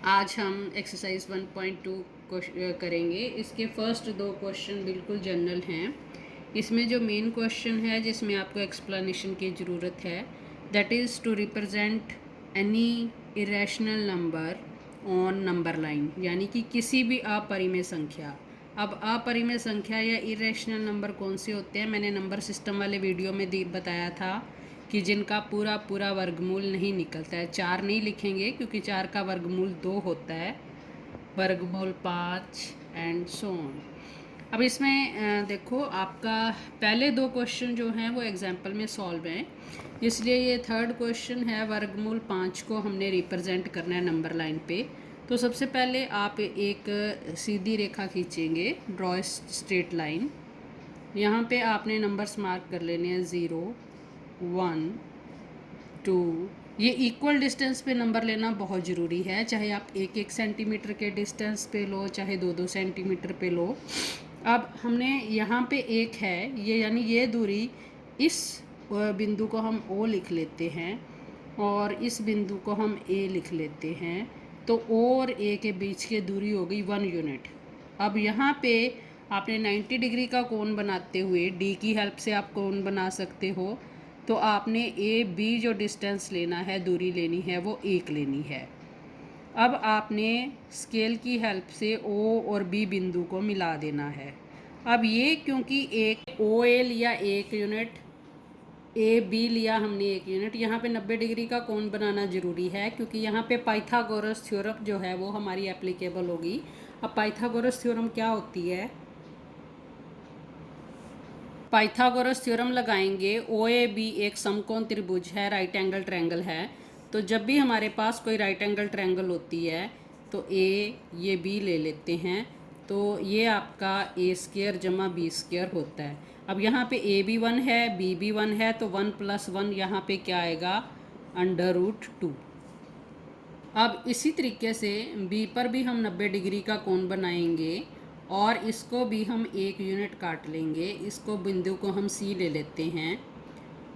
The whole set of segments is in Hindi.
आज हम एक्सरसाइज 1.2 करेंगे। इसके फर्स्ट दो क्वेश्चन बिल्कुल जनरल हैं। इसमें जो मेन क्वेश्चन है जिसमें आपको एक्सप्लेनेशन की ज़रूरत है, that is to represent any irrational number on number line, यानी कि किसी भी अपरिमेय संख्या। अब अपरिमेय संख्या या इरेशनल नंबर कौन से होते हैं, मैंने नंबर सिस्टम वाले वीडियो में बताया था कि जिनका पूरा पूरा वर्गमूल नहीं निकलता है। 4 नहीं लिखेंगे क्योंकि 4 का वर्गमूल 2 होता है, वर्गमूल 5 एंड सो ऑन। अब इसमें देखो, आपका पहले दो क्वेश्चन जो हैं वो एग्जाम्पल में सॉल्व हैं, इसलिए ये थर्ड क्वेश्चन है। वर्गमूल 5 को हमने रिप्रेजेंट करना है नंबर लाइन पे। तो सबसे पहले आप एक सीधी रेखा खींचेंगे, ड्रॉ स्ट्रेट लाइन। यहाँ पे आपने नंबर्स मार्क कर लेने हैं 0, 1, 2। ये इक्वल डिस्टेंस पे नंबर लेना बहुत ज़रूरी है, चाहे आप 1-1 सेंटीमीटर के डिस्टेंस पे लो, चाहे 2-2 सेंटीमीटर पे लो। अब हमने यहाँ पे एक है ये, यानी ये दूरी, इस बिंदु को हम O लिख लेते हैं और इस बिंदु को हम A लिख लेते हैं। तो O और A के बीच की दूरी हो गई 1 यूनिट। अब यहाँ पे आपने 90 डिग्री का कोण बनाते हुए D की हेल्प से आप कोण बना सकते हो। तो आपने ए बी जो डिस्टेंस लेना है, दूरी लेनी है, वो 1 लेनी है। अब आपने स्केल की हेल्प से ओ और बी बिंदु को मिला देना है। अब ये क्योंकि एक ओ ए लिया 1 यूनिट, ए बी लिया हमने 1 यूनिट, यहाँ पे 90 डिग्री का कोण बनाना ज़रूरी है क्योंकि यहाँ पे पाइथागोरस थ्योरम जो है वो हमारी एप्लीकेबल होगी। अब पाइथागोरस थ्योरम क्या होती है? पाइथागोरस थ्योरम लगाएंगे, ओ ए बी एक समकोण त्रिभुज है, राइट एंगल ट्रायंगल है। तो जब भी हमारे पास कोई राइट एंगल ट्रायंगल होती है तो ए ये बी ले लेते हैं, तो ये आपका ए स्क्वायर जमा बी स्क्वायर होता है। अब यहाँ पे ए भी 1 है, बी भी 1 है, तो 1 + 1 यहाँ पे क्या आएगा, √2। अब इसी तरीके से बी पर भी हम 90 डिग्री का कोण बनाएंगे और इसको भी हम 1 यूनिट काट लेंगे। इसको बिंदु को हम सी ले लेते हैं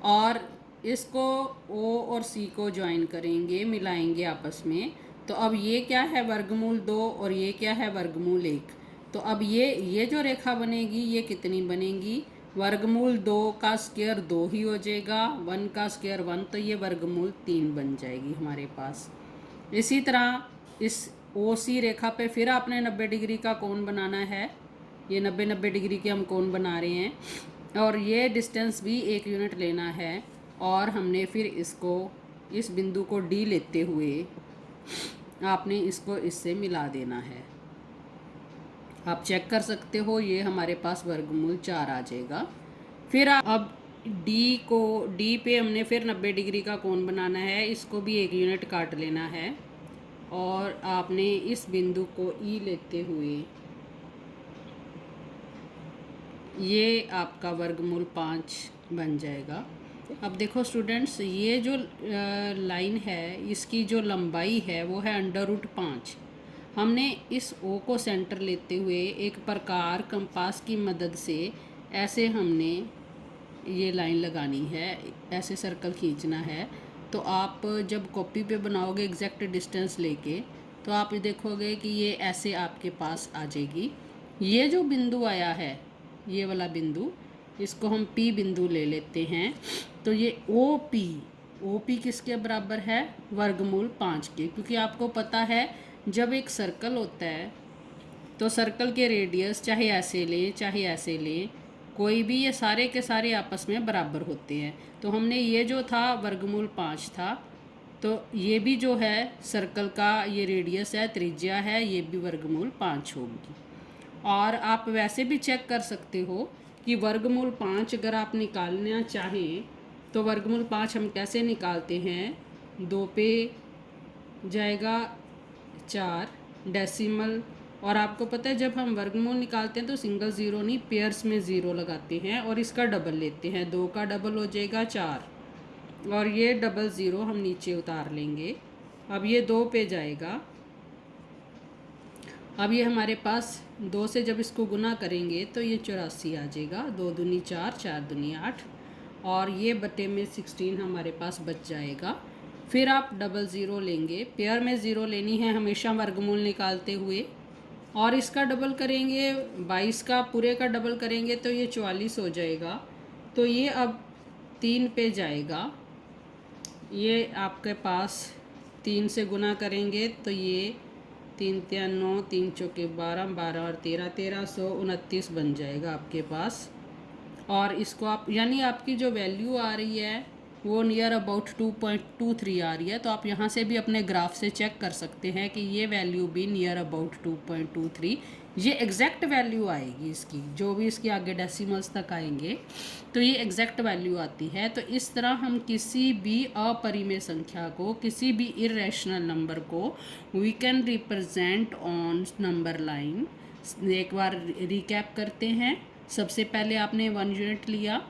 और इसको ओ और सी को ज्वाइन करेंगे, मिलाएंगे आपस में। तो अब ये क्या है, वर्गमूल 2, और ये क्या है, वर्गमूल 1। तो अब ये जो रेखा बनेगी ये कितनी बनेगी, वर्गमूल 2 का स्क्वायर 2 ही हो जाएगा, 1 का स्क्वायर 1, तो ये वर्गमूल 3 बन जाएगी हमारे पास। इसी तरह इस ओ सी रेखा पे फिर आपने 90 डिग्री का कोण बनाना है। ये 90 डिग्री के हम कोण बना रहे हैं और ये डिस्टेंस भी 1 यूनिट लेना है। और हमने फिर इसको, इस बिंदु को डी लेते हुए आपने इसको इससे मिला देना है। आप चेक कर सकते हो, ये हमारे पास वर्गमूल 4 आ जाएगा। फिर अब डी पे हमने फिर 90 डिग्री का कोण बनाना है, इसको भी 1 यूनिट काट लेना है और आपने इस बिंदु को ई लेते हुए ये आपका वर्गमूल 5 बन जाएगा। अब देखो स्टूडेंट्स, ये जो लाइन है इसकी जो लंबाई है वो है √5। हमने इस ओ को सेंटर लेते हुए एक प्रकार कंपास की मदद से ऐसे हमने ये लाइन लगानी है, ऐसे सर्कल खींचना है। तो आप जब कॉपी पे बनाओगे एग्जैक्ट डिस्टेंस लेके, तो आप देखोगे कि ये ऐसे आपके पास आ जाएगी। ये जो बिंदु आया है, ये वाला बिंदु, इसको हम पी बिंदु ले लेते हैं। तो ये ओ पी किसके बराबर है, वर्गमूल 5 के। क्योंकि आपको पता है जब एक सर्कल होता है तो सर्कल के रेडियस चाहे ऐसे लें चाहे ऐसे लें, कोई भी, ये सारे के सारे आपस में बराबर होते हैं। तो हमने ये जो था वर्गमूल 5 था, तो ये भी जो है सर्कल का ये रेडियस है, त्रिज्या है, ये भी वर्गमूल 5 होगी। और आप वैसे भी चेक कर सकते हो कि वर्गमूल 5 अगर आप निकालना चाहें तो वर्गमूल 5 हम कैसे निकालते हैं, 2 पे जाएगा 4 डेसिमल। और आपको पता है जब हम वर्गमूल निकालते हैं तो सिंगल ज़ीरो नहीं, पेयर्स में ज़ीरो लगाते हैं और इसका डबल लेते हैं। 2 का डबल हो जाएगा 4 और ये डबल ज़ीरो हम नीचे उतार लेंगे। अब ये 2 पे जाएगा। अब ये हमारे पास 2 से जब इसको गुना करेंगे तो ये 84 आ जाएगा। 2 दूनी 4, 4 दूनी 8 और ये बटे में 16 हमारे पास बच जाएगा। फिर आप डबल ज़ीरो लेंगे, पेयर में ज़ीरो लेनी है हमेशा वर्गमूल निकालते हुए, और इसका डबल करेंगे 22 का पूरे का डबल करेंगे तो ये 44 हो जाएगा। तो ये अब 3 पे जाएगा, ये आपके पास 3 से गुना करेंगे तो ये 3 तिया 9, 3 चौके 12, 12 और 13, 1329 बन जाएगा आपके पास। और इसको आप यानी आपकी जो वैल्यू आ रही है वो नियर अबाउट 2.23 आ रही है। तो आप यहाँ से भी अपने ग्राफ से चेक कर सकते हैं कि ये वैल्यू भी नियर अबाउट 2.23 ये एग्जैक्ट वैल्यू आएगी इसकी, जो भी इसके आगे डेसिमल्स तक आएंगे तो ये एग्जैक्ट वैल्यू आती है। तो इस तरह हम किसी भी अपरिमेय संख्या को, किसी भी इरेशनल नंबर को we can represent on number line. एक बार रिकैप करते हैं। सबसे पहले आपने 1 यूनिट लिया,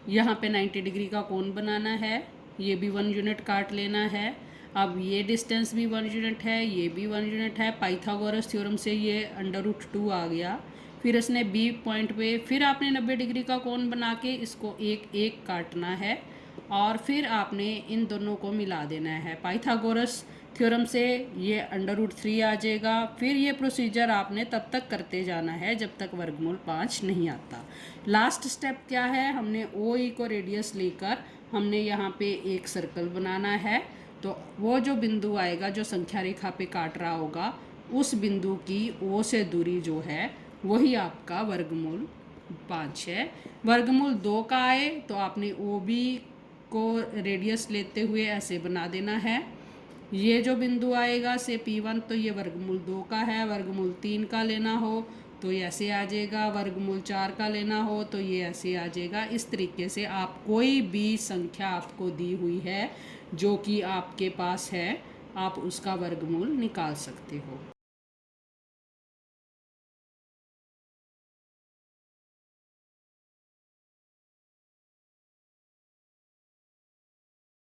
यहाँ पे 90 डिग्री का कोण बनाना है, ये भी 1 यूनिट काट लेना है। अब ये डिस्टेंस भी 1 यूनिट है, ये भी 1 यूनिट है। पाइथागोरस थ्योरम से ये √2 आ गया। फिर इसने बी पॉइंट पे फिर आपने 90 डिग्री का कोण बना के इसको एक एक काटना है, और फिर आपने इन दोनों को मिला देना है। पाइथागोरस थ्योरम से ये √3 आ जाएगा। फिर ये प्रोसीजर आपने तब तक करते जाना है जब तक वर्गमूल 5 नहीं आता। लास्ट स्टेप क्या है, हमने OE को रेडियस लेकर हमने यहाँ पे एक सर्कल बनाना है। तो वो जो बिंदु आएगा जो संख्या रेखा पे काट रहा होगा, उस बिंदु की O से दूरी जो है वही आपका वर्गमूल 5 है। वर्गमूल 2 का आए तो आपने OB को रेडियस लेते हुए ऐसे बना देना है। ये जो बिंदु आएगा से P1 तो ये वर्गमूल 2 का है। वर्गमूल 3 का लेना हो तो ये ऐसे आ जाएगा, वर्गमूल 4 का लेना हो तो ये ऐसे आ जाएगा। इस तरीके से आप कोई भी संख्या आपको दी हुई है जो कि आपके पास है, आप उसका वर्गमूल निकाल सकते हो।